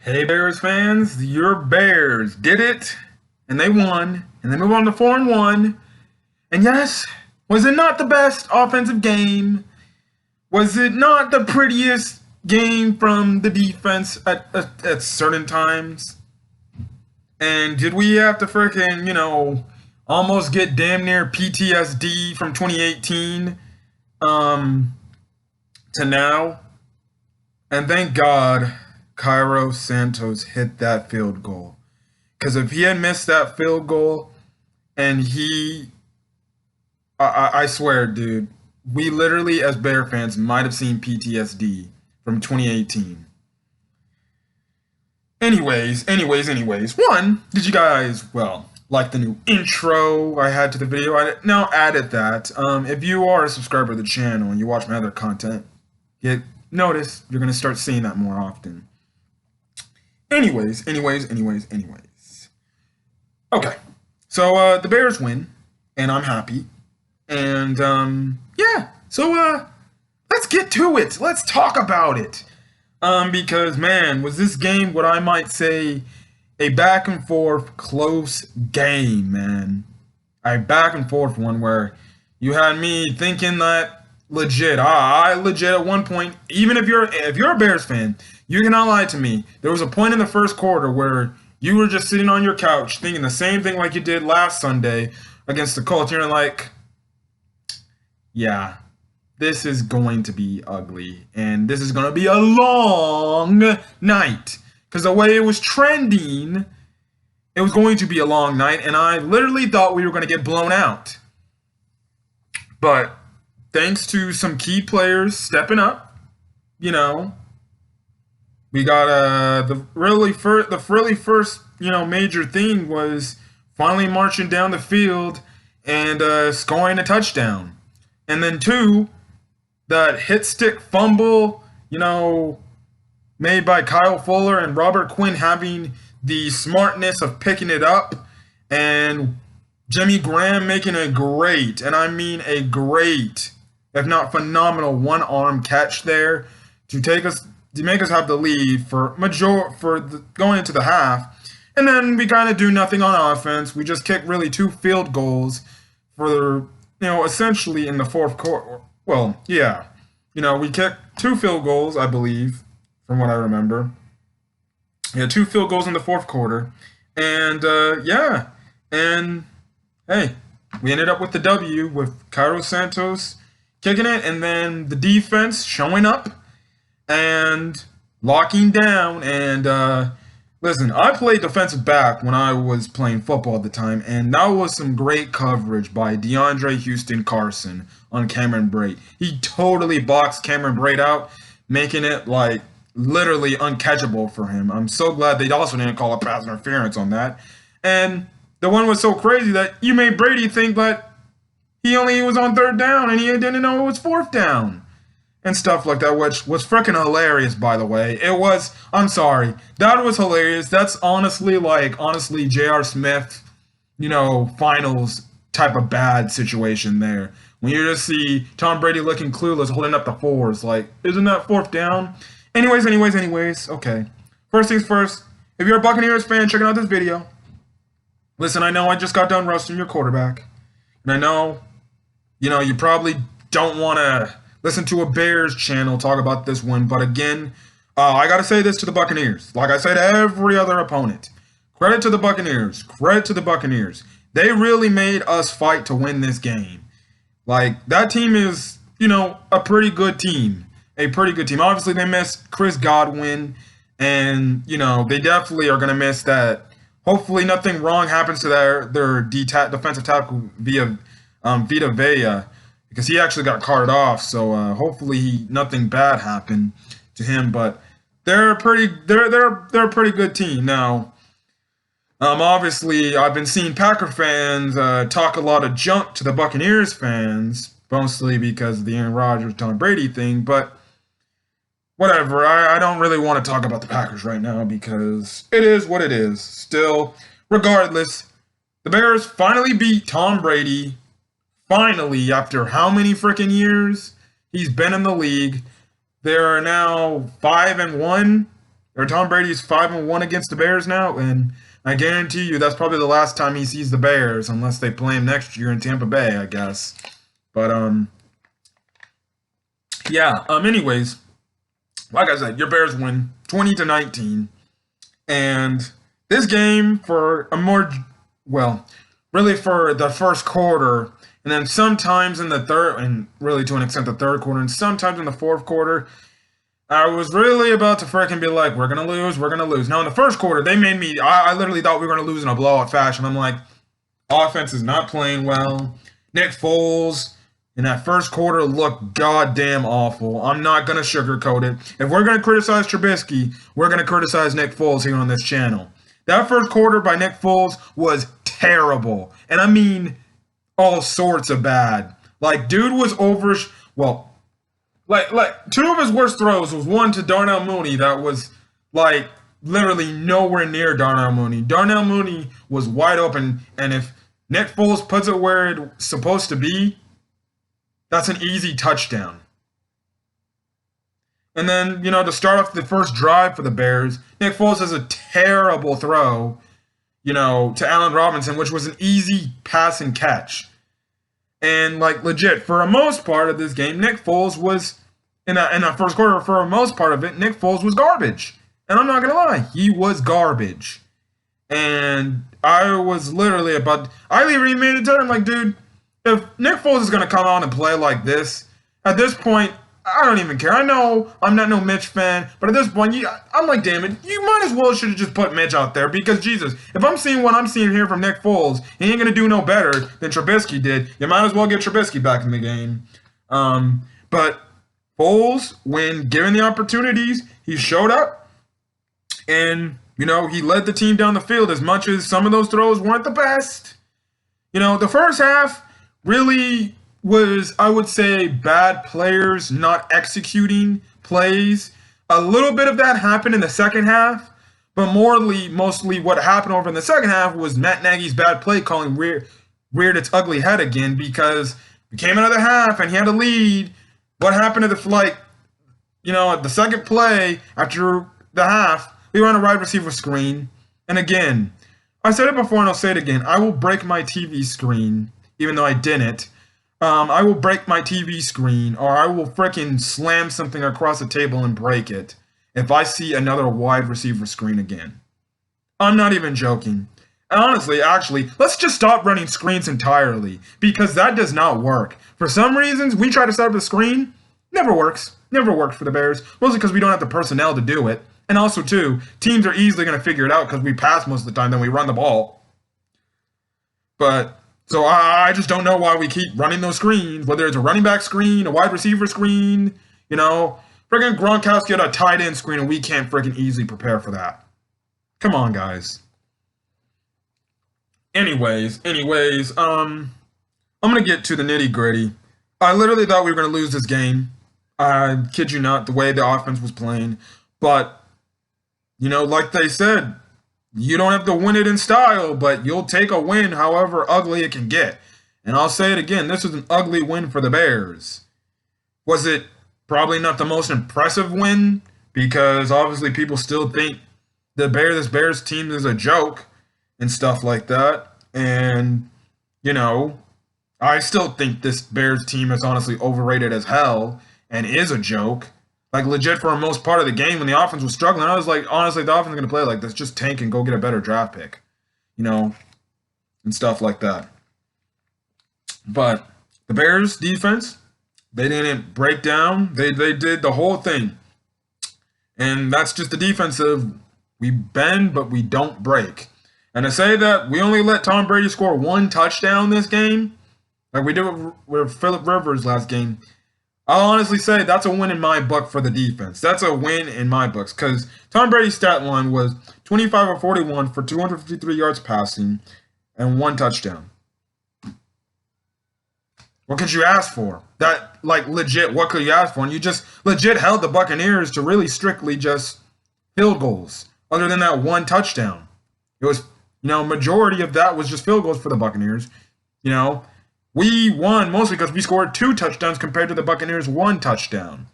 Hey Bears fans, your Bears did it, and they won, and they move on to 4-1. And yes, was it not the best offensive game? Was it not the prettiest game from the defense at certain times? And did we have to freaking, almost get damn near PTSD from 2018 um, to now? And thank God Cairo Santos hit that field goal. Because if he had missed that field goal and I swear, dude, we literally, as Bear fans, might have seen PTSD from 2018. Anyways. One, did you guys, like the new intro I had to the video? I now added that. If you are a subscriber to the channel and you watch my other content, notice you're going to start seeing that more often. Anyways. Okay, so the Bears win, and I'm happy. And yeah, so let's get to it. Let's talk about it. Because man, was this game what I might say a back and forth close game, man. A back and forth one where you had me thinking that legit. I legit at one point, even if you're a Bears fan, you cannot lie to me. There was a point in the first quarter where you were just sitting on your couch thinking the same thing like you did last Sunday against the Colts. You're like, yeah, this is going to be ugly, and this is going to be a long night. Because the way it was trending, it was going to be a long night, and I literally thought we were going to get blown out. But thanks to some key players stepping up, we got the really first major thing was finally marching down the field and scoring a touchdown. And then two, that hit stick fumble, made by Kyle Fuller and Robert Quinn having the smartness of picking it up, and Jimmy Graham making a great, and I mean a great, if not phenomenal, one-arm catch there to make us have the lead going into the half. And then we kind of do nothing on offense. We just kick really two field goals for essentially in the fourth quarter. Well, yeah. We kicked two field goals, I believe, from what I remember. Yeah, two field goals in the fourth quarter. And, yeah. And, hey, we ended up with the W with Cairo Santos kicking it, and then the defense showing up and locking down. And, listen, I played defensive back when I was playing football at the time, and that was some great coverage by DeAndre Houston Carson on Cameron Brate. He totally boxed Cameron Brate out, making it, literally uncatchable for him. I'm so glad they also didn't call a pass interference on that. And the one was so crazy that you made Brady think that he only was on third down and he didn't know it was fourth down. And stuff like that, which was freaking hilarious, by the way. I'm sorry. That was hilarious. That's honestly J.R. Smith, finals type of bad situation there. When you just see Tom Brady looking clueless, holding up the fours, isn't that fourth down? Anyways, okay. First things first, if you're a Buccaneers fan checking out this video, listen, I know I just got done roasting your quarterback. And I know, you probably don't want to listen to a Bears channel talk about this one, but again, I got to say this to the Buccaneers. Like I say to every other opponent, credit to the Buccaneers. They really made us fight to win this game. That team is, a pretty good team. Obviously, they missed Chris Godwin, and, they definitely are going to miss that. Hopefully, nothing wrong happens to their defensive tackle Vita Vea, because he actually got carted off. So hopefully nothing bad happened to him. But they're a pretty good team now. Obviously, I've been seeing Packer fans talk a lot of junk to the Buccaneers fans, mostly because of the Aaron Rodgers, Tom Brady thing. But whatever, I don't really want to talk about the Packers right now because it is what it is. Still, regardless, the Bears finally beat Tom Brady. Finally, after how many freaking years he's been in the league. They are now 5-1. or Tom Brady's 5-1 against the Bears now, and I guarantee you that's probably the last time he sees the Bears, unless they play him next year in Tampa Bay, I guess. But yeah. Anyways, like I said, your Bears win 20-19, and this game for a more really for the first quarter, and then sometimes in the third, and really to an extent the third quarter, and sometimes in the fourth quarter, I was really about to freaking be like, we're going to lose, we're going to lose. Now, in the first quarter, they made me, I literally thought we were going to lose in a blowout fashion. I'm like, offense is not playing well. Nick Foles in that first quarter looked goddamn awful. I'm not going to sugarcoat it. If we're going to criticize Trubisky, we're going to criticize Nick Foles here on this channel. That first quarter by Nick Foles was terrible. And I mean all sorts of bad. Like, dude was like two of his worst throws was one to Darnell Mooney that was like literally nowhere near Darnell Mooney. Darnell Mooney was wide open, and if Nick Foles puts it where it's supposed to be, that's an easy touchdown. And then, to start off the first drive for the Bears, Nick Foles has a terrible throw, to Allen Robinson, which was an easy pass and catch. And, like, legit, for a most part of this game, Nick Foles was, in that first quarter, for a most part of it, Nick Foles was garbage. And I'm not going to lie, he was garbage. And I was literally I even made it to him, like, dude, if Nick Foles is going to come out and play like this, at this point, I don't even care. I know I'm not no Mitch fan, but at this point, I'm like, damn it, you might as well should have just put Mitch out there, because Jesus, if I'm seeing what I'm seeing here from Nick Foles, he ain't going to do no better than Trubisky did. You might as well get Trubisky back in the game. But Foles, when given the opportunities, he showed up, and, he led the team down the field as much as some of those throws weren't the best. The first half really was, I would say, bad players not executing plays. A little bit of that happened in the second half, but mostly what happened over in the second half was Matt Nagy's bad play calling reared its ugly head again, because we came out of the half and he had a lead. What happened to at the second play after the half, we ran a wide receiver screen. And again, I said it before and I'll say it again, I will break my TV screen, even though I didn't. I will break my TV screen, or I will frickin' slam something across the table and break it if I see another wide receiver screen again. I'm not even joking. And honestly, actually, let's just stop running screens entirely, because that does not work. For some reasons, we try to set up a screen, never works. Never works for the Bears, mostly because we don't have the personnel to do it. And also, too, teams are easily going to figure it out because we pass most of the time, then we run the ball. But, so I just don't know why we keep running those screens, whether it's a running back screen, a wide receiver screen, Friggin' Gronkowski had a tight end screen, and we can't friggin' easily prepare for that. Come on, guys. Anyways, I'm going to get to the nitty-gritty. I literally thought we were going to lose this game. I kid you not, the way the offense was playing. But, like they said, you don't have to win it in style, but you'll take a win however ugly it can get. And I'll say it again, this was an ugly win for the Bears. Was it probably not the most impressive win? Because obviously people still think this Bears team is a joke and stuff like that. And, I still think this Bears team is honestly overrated as hell and is a joke. Like, legit, for the most part of the game, when the offense was struggling, I was like, honestly, the offense is going to play like this. Just tank and go get a better draft pick, and stuff like that. But the Bears defense, they didn't break down. They did the whole thing. And that's just the defensive. We bend, but we don't break. And to say that we only let Tom Brady score one touchdown this game, like we did with Phillip Rivers last game, I'll honestly say that's a win in my book for the defense. That's a win in my books, because Tom Brady's stat line was 25 of 41 for 253 yards passing and one touchdown. What could you ask for? That, legit, what could you ask for? And you just legit held the Buccaneers to really strictly just field goals, other than that one touchdown. It was, majority of that was just field goals for the Buccaneers. We won mostly because we scored 2 touchdowns compared to the Buccaneers' 1 touchdown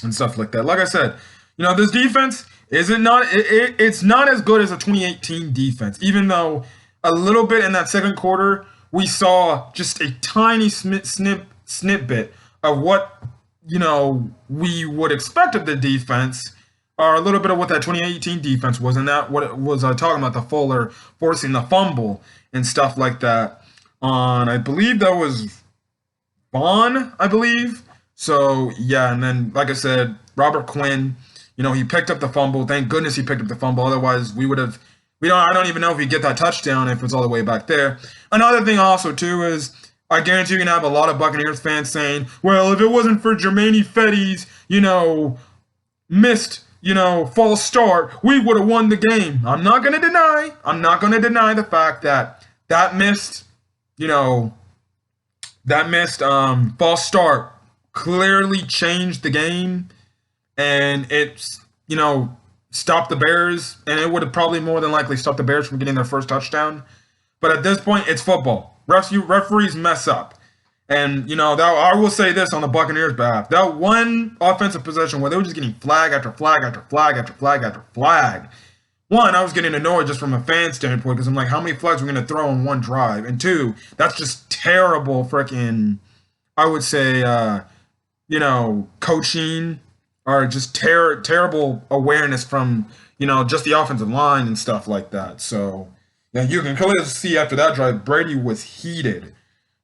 and stuff like that. Like I said, this defense, Is it not? It's not as good as a 2018 defense, even though a little bit in that second quarter we saw just a tiny snippet of what we would expect of the defense, or a little bit of what that 2018 defense was, and that what it was talking about the Fuller forcing the fumble and stuff like that. On I believe that was Vaughn, I believe. So yeah, and then like I said, Robert Quinn, he picked up the fumble. Thank goodness he picked up the fumble. Otherwise, we would have. We don't. I don't even know if we get that touchdown if it's all the way back there. Another thing also too is I guarantee you're gonna have a lot of Buccaneers fans saying, "Well, if it wasn't for Jermaine Fetty's, missed, false start, we would have won the game." I'm not gonna deny. I'm not gonna deny the fact that that missed, you know, that missed false start clearly changed the game, and it's stopped the Bears, and it would have probably more than likely stopped the Bears from getting their first touchdown. But at this point, it's football. Referees mess up. And, that I will say this on the Buccaneers' behalf. That one offensive possession where they were just getting flag after flag after flag after flag after flag. One, I was getting annoyed just from a fan standpoint because I'm like, how many flags are we going to throw in one drive? And two, that's just terrible freaking, I would say, coaching or just terrible awareness from, just the offensive line and stuff like that. So, yeah, you can clearly see after that drive, Brady was heated.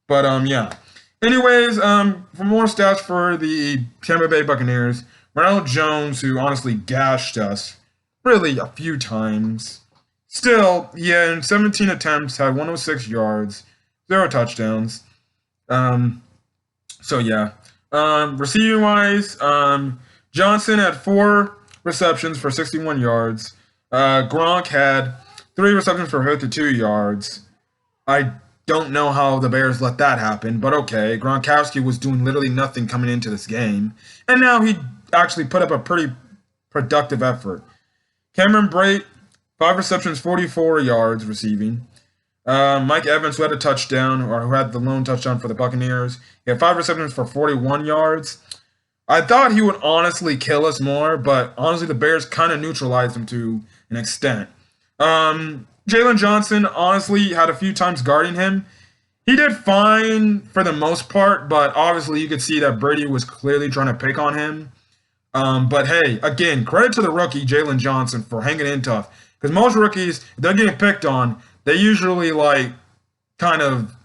But, yeah. Anyways, for more stats for the Tampa Bay Buccaneers, Ronald Jones, who honestly gashed us really a few times. Still, yeah, in 17 attempts, had 106 yards, 0 touchdowns. So, yeah. Receiving-wise, Johnson had 4 receptions for 61 yards. Gronk had 3 receptions for 52 yards. I don't know how the Bears let that happen, but okay. Gronkowski was doing literally nothing coming into this game, and now he actually put up a pretty productive effort. Cameron Brate, 5 receptions, 44 yards receiving. Mike Evans, who had a touchdown, or who had the lone touchdown for the Buccaneers, he had 5 receptions for 41 yards. I thought he would honestly kill us more, but honestly, the Bears kind of neutralized him to an extent. Jalen Johnson, honestly, had a few times guarding him. He did fine for the most part, but obviously you could see that Brady was clearly trying to pick on him. But hey, again, credit to the rookie, Jalen Johnson, for hanging in tough. Because most rookies, if they're getting picked on, they usually, kind of,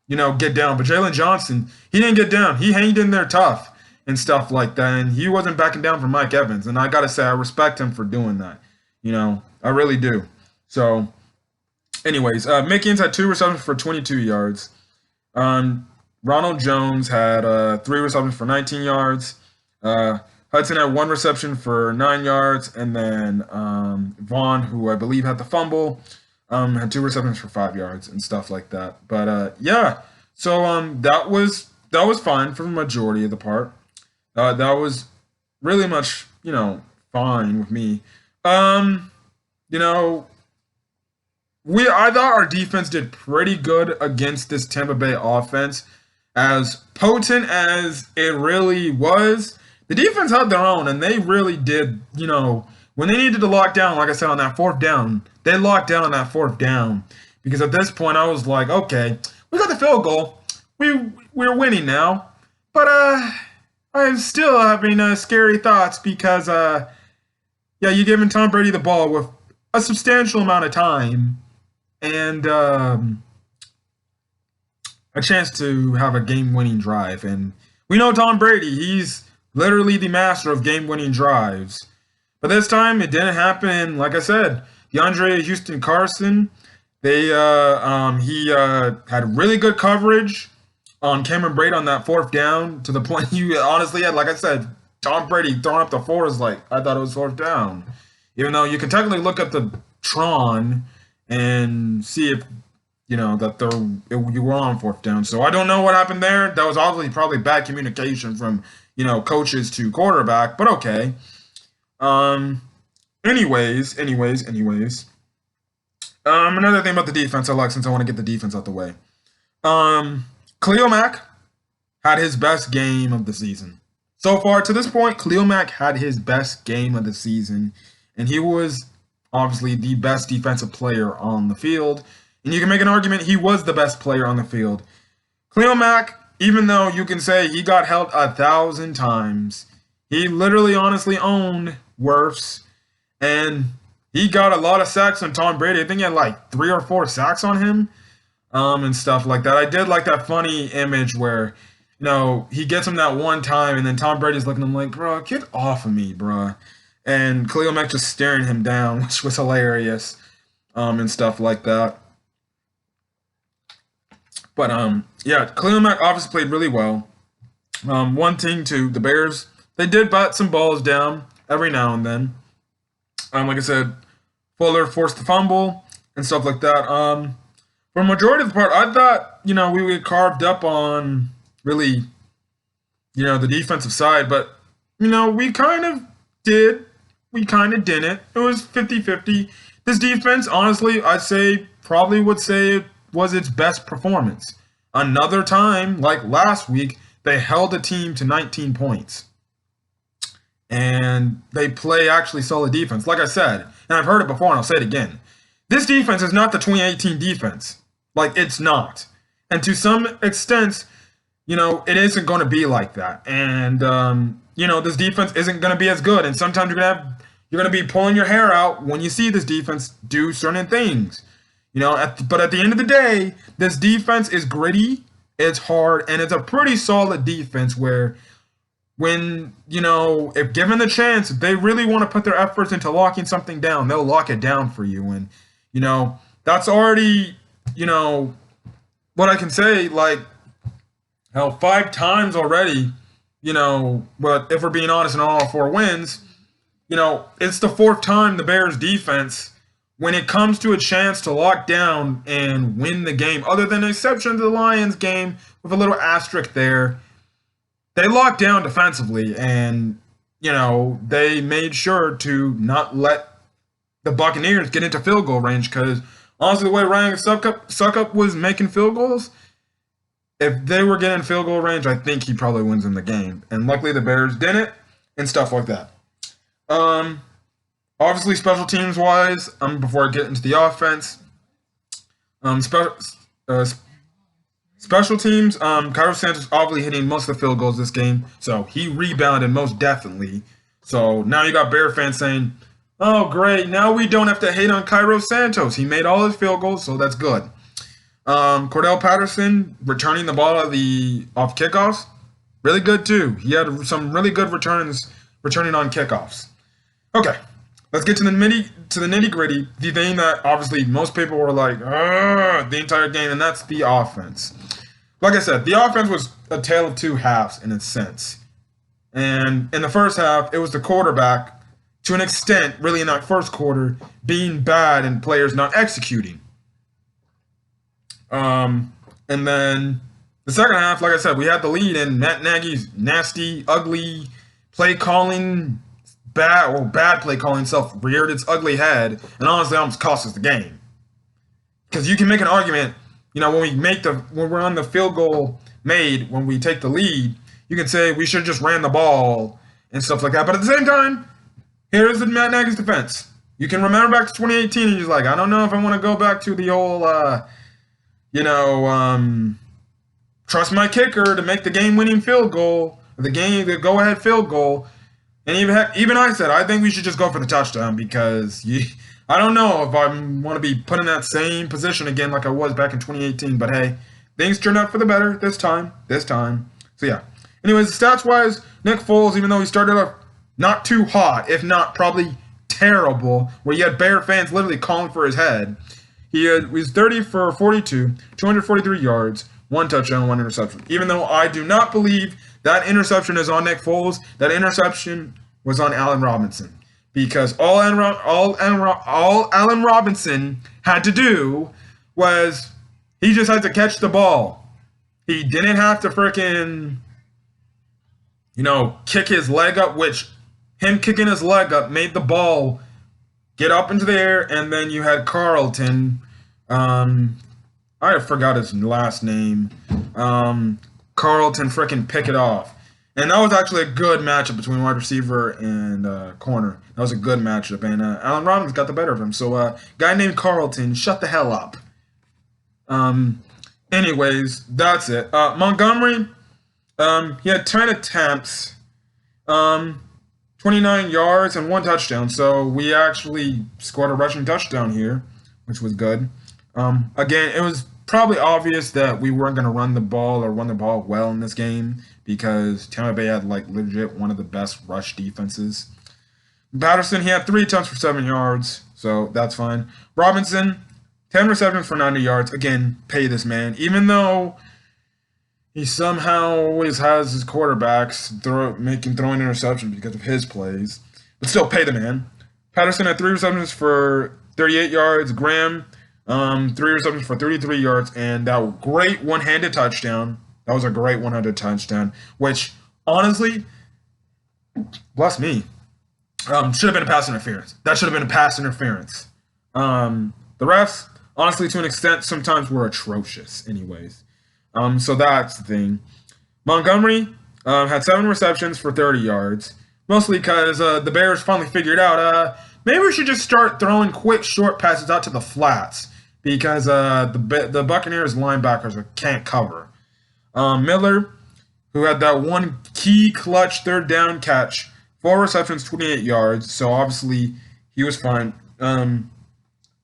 get down. But Jalen Johnson, he didn't get down. He hanged in there tough and stuff like that. And he wasn't backing down from Mike Evans. And I got to say, I respect him for doing that. I really do. So, anyways, Mickens had 2 receptions for 22 yards. Ronald Jones had 3 receptions for 19 yards. Hudson had 1 reception for 9 yards, and then Vaughn, who I believe had the fumble, had 2 receptions for 5 yards and stuff like that. But yeah, so that was fine for the majority of the part. That was really much fine with me. I thought our defense did pretty good against this Tampa Bay offense. As potent as it really was, the defense held their own, and they really did, when they needed to lock down, like I said, on that 4th down, they locked down on that 4th down. Because at this point, I was like, okay, we got the field goal. We're winning now. But I'm still having scary thoughts because, you're giving Tom Brady the ball with a substantial amount of time and a chance to have a game-winning drive. And we know Tom Brady, he's literally the master of game-winning drives. But this time, it didn't happen. Like I said, DeAndre Houston Carson, he had really good coverage on Cameron Brate on that 4th down to the point you honestly had, like I said, Tom Brady throwing up the 4s like I thought it was 4th down. Even though you can technically look at the Tron and see if that you were on 4th down. So I don't know what happened there. That was obviously probably bad communication from coaches to quarterback. But okay. Anyways. Another thing about the defense I like, since I want to get the defense out the way. Khalil Mack had his best game of the season. So far to this point, Khalil Mack had his best game of the season. and he was obviously the best defensive player on the field. And you can make an argument he was the best player on the field. Cleo Mack, even though you can say he got held 1,000 times, he literally honestly owned Wirfs, and he got a lot of sacks on Tom Brady. I think he had like 3 or 4 sacks on him, and stuff like that. I did like that funny image where, he gets him that one time, and then Tom Brady's looking at him like, bro, get off of me, bro. And Khalil Mack just staring him down, which was hilarious, and stuff like that. But yeah, Khalil Mack obviously played really well. One thing too, the Bears, they did bat some balls down every now and then. Like I said, Fuller forced the fumble and stuff like that. For a majority of the part, I thought we would get carved up on really, the defensive side, but we kind of did. We kind of didn't. It was 50-50. This defense, honestly, I'd say probably would say it was its best performance. Another time, like last week, they held a team to 19 points. And they play actually solid defense. Like I said, and I've heard it before and I'll say it again. This defense is not the 2018 defense. Like, it's not. And to some extent, it isn't going to be like that. And, this defense isn't going to be as good. And sometimes you're going to be pulling your hair out when you see this defense do certain things. But at the end of the day, this defense is gritty, it's hard, and it's a pretty solid defense where when, if given the chance, if they really want to put their efforts into locking something down, they'll lock it down for you. And, that's already, what I can say, like, 5 times already, but if we're being honest in all 4 wins, it's the 4th time the Bears defense, when it comes to a chance to lock down and win the game, other than the exception of the Lions game with a little asterisk there, they locked down defensively and, they made sure to not let the Buccaneers get into field goal range because, honestly, the way Ryan Suckup was making field goals, if they were getting field goal range, I think he probably wins in the game. And luckily the Bears didn't and stuff like that. Obviously, special teams wise, before I get into the offense, special teams, Cairo Santos obviously hitting most of the field goals this game, so he rebounded most definitely. So now you got Bear fans saying, "Oh, great! Now we don't have to hate on Cairo Santos. He made all his field goals, so that's good." Cordell Patterson returning the ball off kickoffs, really good too. He had some really good returns returning on kickoffs. Okay, let's get to the nitty gritty. The thing that obviously most people were like, the entire game, and that's the offense. Like I said, the offense was a tale of 2 halves in a sense. And in the first half, it was the quarterback, to an extent, really in that first quarter, being bad and players not executing. And then the second half, like I said, we had the lead, and Matt Nagy's nasty, ugly play calling, bad play calling self reared its ugly head, and honestly almost cost us the game. Because you can make an argument, when we're on the field goal made, when we take the lead, you can say we should have just ran the ball and stuff like that. But at the same time, here's the Matt Nagy's defense. You can remember back to 2018, and he's like, I don't know if I want to go back to the old, trust my kicker to make the game-winning field goal, the go-ahead field goal. And even I said, I think we should just go for the touchdown because I don't know if I want to be put in that same position again like I was back in 2018. But hey, things turned out for the better this time. So yeah. Anyways, stats-wise, Nick Foles, even though he started off not too hot, if not probably terrible, where you had Bear fans literally calling for his head, he was 30 for 42, 243 yards, 1 touchdown, 1 interception. Even though I do not believe that interception is on Nick Foles, that interception was on Allen Robinson. Because all Allen Robinson had to do was he just had to catch the ball. He didn't have to freaking, kick his leg up, which him kicking his leg up made the ball get up into the air, and then you had Carlton. I forgot his last name. Carlton freaking pick it off. And that was actually a good matchup between wide receiver and corner. That was a good matchup, and Allen Robinson got the better of him. So, guy named Carlton, shut the hell up. Um, anyways, that's it. Montgomery, he had 10 attempts, um, 29 yards, and one touchdown. So we actually scored a rushing touchdown here, which was good. Again, it was probably obvious that we weren't going to run the ball or run the ball well in this game because Tampa Bay had like legit one of the best rush defenses. Patterson, he had 3 attempts for 7 yards, so that's fine. Robinson, 10 receptions for 90 yards. Again, pay this man. Even though he somehow always has his quarterbacks throwing interceptions because of his plays, but still pay the man. Patterson had 3 receptions for 38 yards. Graham, 3 receptions for 33 yards, and that great one-handed touchdown. That was a great one-handed touchdown, which honestly, bless me, should have been a pass interference. That should have been a pass interference. The refs, honestly, to an extent, sometimes were atrocious. Anyways, so that's the thing. Montgomery had 7 receptions for 30 yards, mostly because the Bears finally figured out maybe we should just start throwing quick short passes out to the flats because the Buccaneers linebackers can't cover. Miller, who had that one key clutch third down catch, 4 receptions, 28 yards. So obviously he was fine.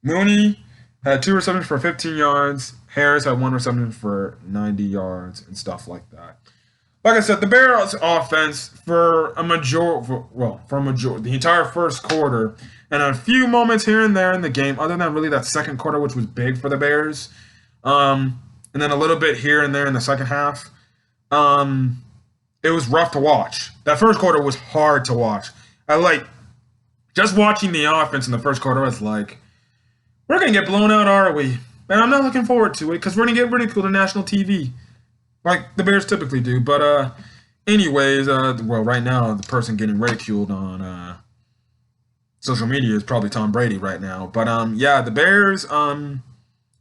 Mooney had 2 receptions for 15 yards. Harris had 1 reception for 90 yards and stuff like that. Like I said, the Bears offense for the entire first quarter and a few moments here and there in the game, other than really that second quarter, which was big for the Bears, and then a little bit here and there in the second half. It was rough to watch. That first quarter was hard to watch. Just watching the offense in the first quarter. I was like, we're gonna get blown out, are we? And I'm not looking forward to it because we're gonna get ridiculed on national TV, like the Bears typically do. But anyways, right now the person getting ridiculed on social media is probably Tom Brady right now. But yeah, the Bears on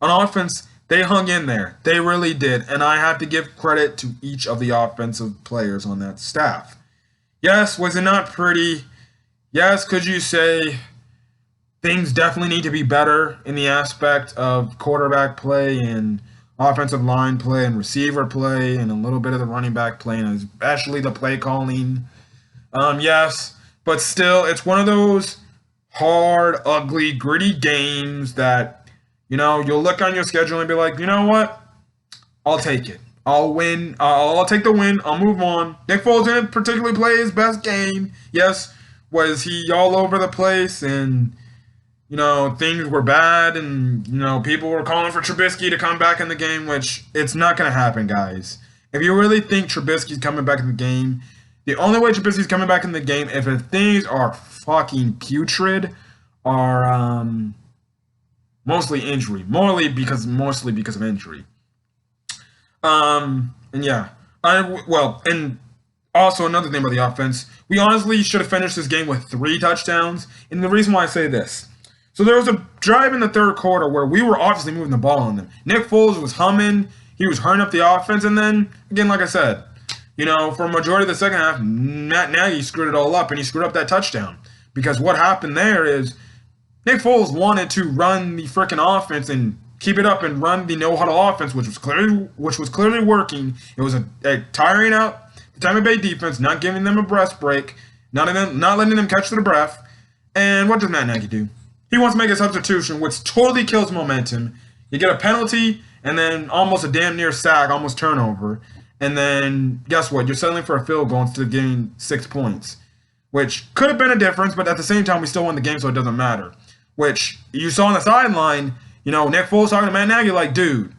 offense, they hung in there. They really did. And I have to give credit to each of the offensive players on that staff. Yes, was it not pretty? Yes, could you say things definitely need to be better in the aspect of quarterback play and offensive line play and receiver play and a little bit of the running back play and especially the play calling? Yes, but still, it's one of those hard, ugly, gritty games that, you'll look on your schedule and be like, you know what? I'll take it. I'll win. I'll take the win. I'll move on. Nick Foles didn't particularly play his best game. Yes, was he all over the place and, things were bad and, people were calling for Trubisky to come back in the game, which it's not going to happen, guys. If you really think Trubisky's coming back in the game, the only way Trubisky's coming back in the game if things are fucking putrid are mostly mostly because of injury. And yeah, and also another thing about the offense, we honestly should have finished this game with 3 touchdowns. And the reason why I say this, so there was a drive in the third quarter where we were obviously moving the ball on them. Nick Foles was humming, he was hurting up the offense, and then again, like I said, for a majority of the second half, Matt Nagy screwed it all up, and he screwed up that touchdown because what happened there is Nick Foles wanted to run the freaking offense and keep it up and run the no-huddle offense, which was clearly working. It was a tiring out the Tampa Bay defense, not giving them a breath break, not letting them catch their breath. And what does Matt Nagy do? He wants to make a substitution, which totally kills momentum. You get a penalty and then almost a damn near sack, almost turnover. And then guess what? You're settling for a field goal instead of getting 6 points, which could have been a difference, but at the same time, we still won the game, so it doesn't matter. Which you saw on the sideline, Nick Foles talking to Matt Nagy like, dude,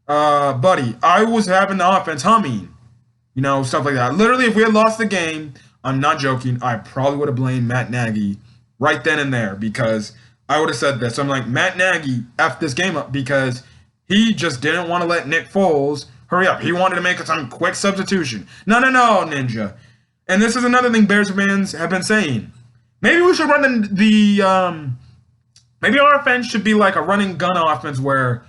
buddy, I was having the offense humming, stuff like that. Literally, if we had lost the game, I'm not joking, I probably would have blamed Matt Nagy right then and there because I would have said this. I'm like, Matt Nagy effed this game up because he just didn't want to let Nick Foles hurry up. He wanted to make some quick substitution. No, Ninja. And this is another thing Bears fans have been saying. Maybe we should run maybe our offense should be like a running gun offense where,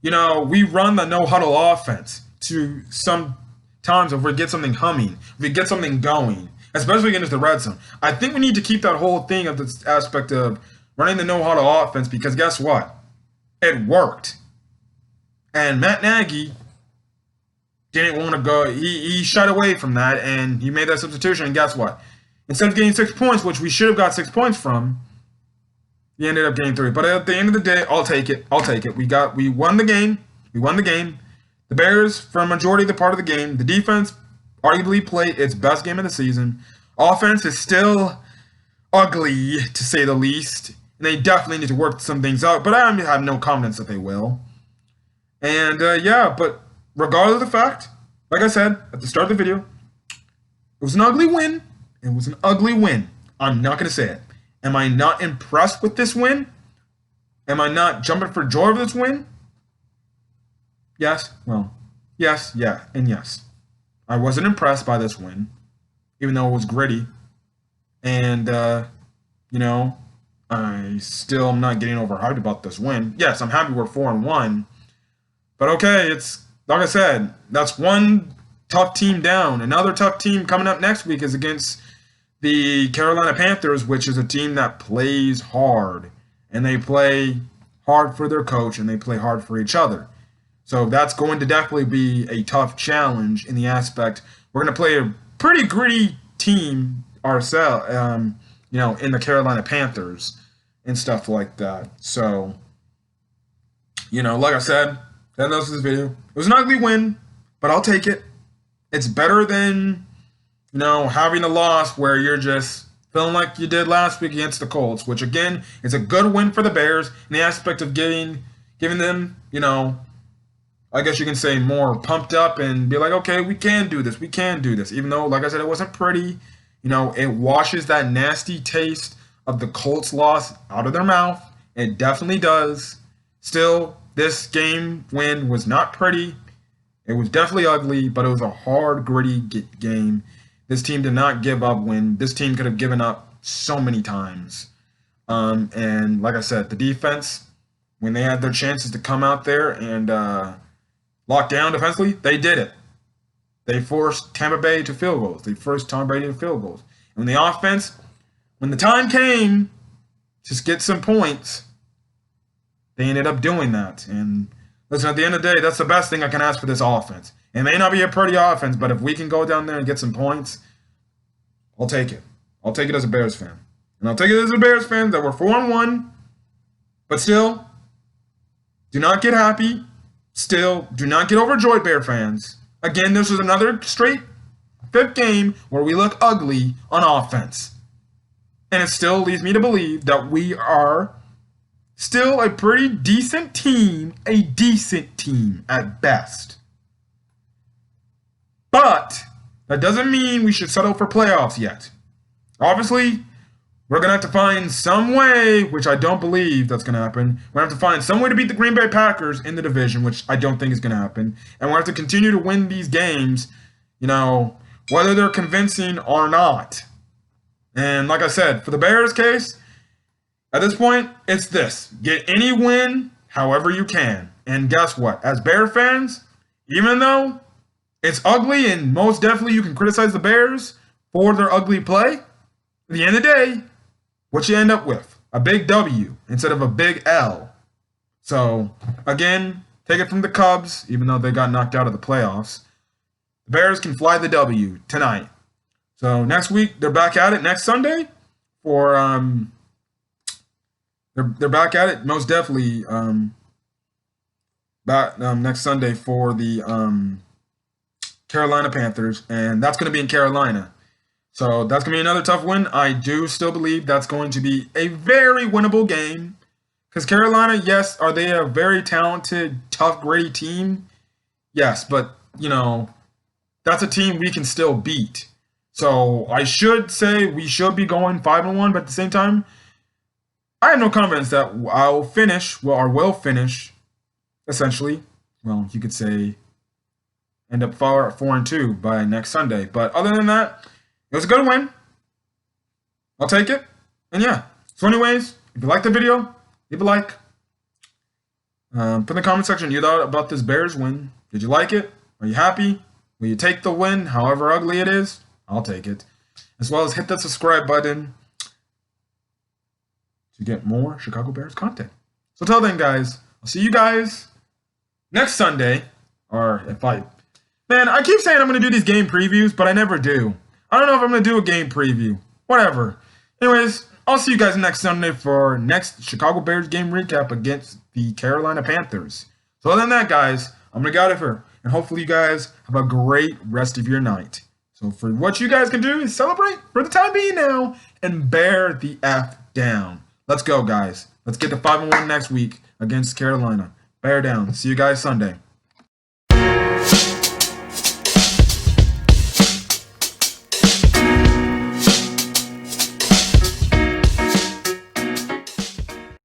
we run the no huddle offense to times if we get something humming, if we get something going, especially against the red zone. I think we need to keep that whole thing of this aspect of running the no-huddle offense because guess what? It worked. And Matt Nagy didn't want to go. He shied away from that, and he made that substitution. And guess what? Instead of getting 6 points, which we should have got 6 points from, he ended up getting 3. But at the end of the day, I'll take it. I'll take it. We won the game. We won the game. The Bears, for a majority of the part of the game, the defense arguably played its best game of the season. Offense is still ugly, to say the least. And they definitely need to work some things out. But I have no confidence that they will. And, yeah, but regardless of the fact, like I said at the start of the video, it was an ugly win. It was an ugly win. I'm not going to say it. Am I not impressed with this win? Am I not jumping for joy over this win? Yes. Well, yes, yeah, and yes. I wasn't impressed by this win, even though it was gritty. And, you know, I still am not getting overhyped about this win. Yes, I'm happy we're 4-1. But okay, it's like I said, that's one tough team down. Another tough team coming up next week is against the Carolina Panthers, which is a team that plays hard. And they play hard for their coach, and they play hard for each other. So that's going to definitely be a tough challenge in the aspect. We're going to play a pretty gritty team ourselves, you know, in the Carolina Panthers and stuff like that. So, you know, like I said, that ends this video. It was an ugly win, but I'll take it. It's better than, you know, having a loss where you're just feeling like you did last week against the Colts, which again is a good win for the Bears in the aspect of giving them, you know, I guess you can say more pumped up and be like, okay, we can do this. We can do this. Even though, like I said, it wasn't pretty. You know, it washes that nasty taste of the Colts loss out of their mouth. It definitely does. Still, this game win was not pretty. It was definitely ugly, but it was a hard, gritty game. This team did not give up when this team could have given up so many times. And like I said, the defense, when they had their chances to come out there and lock down defensively, they did it. They forced Tampa Bay to field goals. They forced Tom Brady to field goals. And the offense, when the time came to get some points, they ended up doing that. And listen, at the end of the day, that's the best thing I can ask for this offense. It may not be a pretty offense, but if we can go down there and get some points, I'll take it. I'll take it as a Bears fan. And I'll take it as a Bears fan that we're 4-1. But still, do not get happy. Still, do not get overjoyed, Bear fans. Again, this was another straight 5th game where we look ugly on offense. And it still leads me to believe that we are still a pretty decent team at best. But that doesn't mean we should settle for playoffs yet. Obviously, we're going to have to find some way, which I don't believe that's going to happen. We're going to have to find some way to beat the Green Bay Packers in the division, which I don't think is going to happen. And we're going to have to continue to win these games, you know, whether they're convincing or not. And like I said, for the Bears case, at this point, it's this. Get any win however you can. And guess what? As Bear fans, even though it's ugly and most definitely you can criticize the Bears for their ugly play, at the end of the day, what you end up with, a big W instead of a big L. So, again, take it from the Cubs, even though they got knocked out of the playoffs. The Bears can fly the W tonight. So, next week, they're back at it next Sunday for, they're back at it most definitely next Sunday for the Carolina Panthers, and that's going to be in Carolina. So that's going to be another tough win. I do still believe that's going to be a very winnable game. Because Carolina, yes, are they a very talented, tough, gritty team? Yes, but, you know, that's a team we can still beat. So I should say we should be going 5-1, but at the same time, I have no confidence that I'll finish, or will finish, essentially. Well, you could say end up 4-2 by next Sunday. But other than that, it was a good win. I'll take it. And yeah. So anyways, if you liked the video, leave a like. Put in the comment section what you thought about this Bears win. Did you like it? Are you happy? Will you take the win, however ugly it is? I'll take it. As well as hit the subscribe button to get more Chicago Bears content. So till then, guys, I'll see you guys next Sunday. Or if I... Man, I keep saying I'm going to do these game previews, but I never do. I don't know if I'm going to do a game preview. Whatever. Anyways, I'll see you guys next Sunday for next Chicago Bears game recap against the Carolina Panthers. So other than that, guys, I'm going to get out of here. And hopefully you guys have a great rest of your night. So for what you guys can do is celebrate for the time being now and bear the F down. Let's go, guys. Let's get to 5-1 next week against Carolina. Bear down. See you guys Sunday.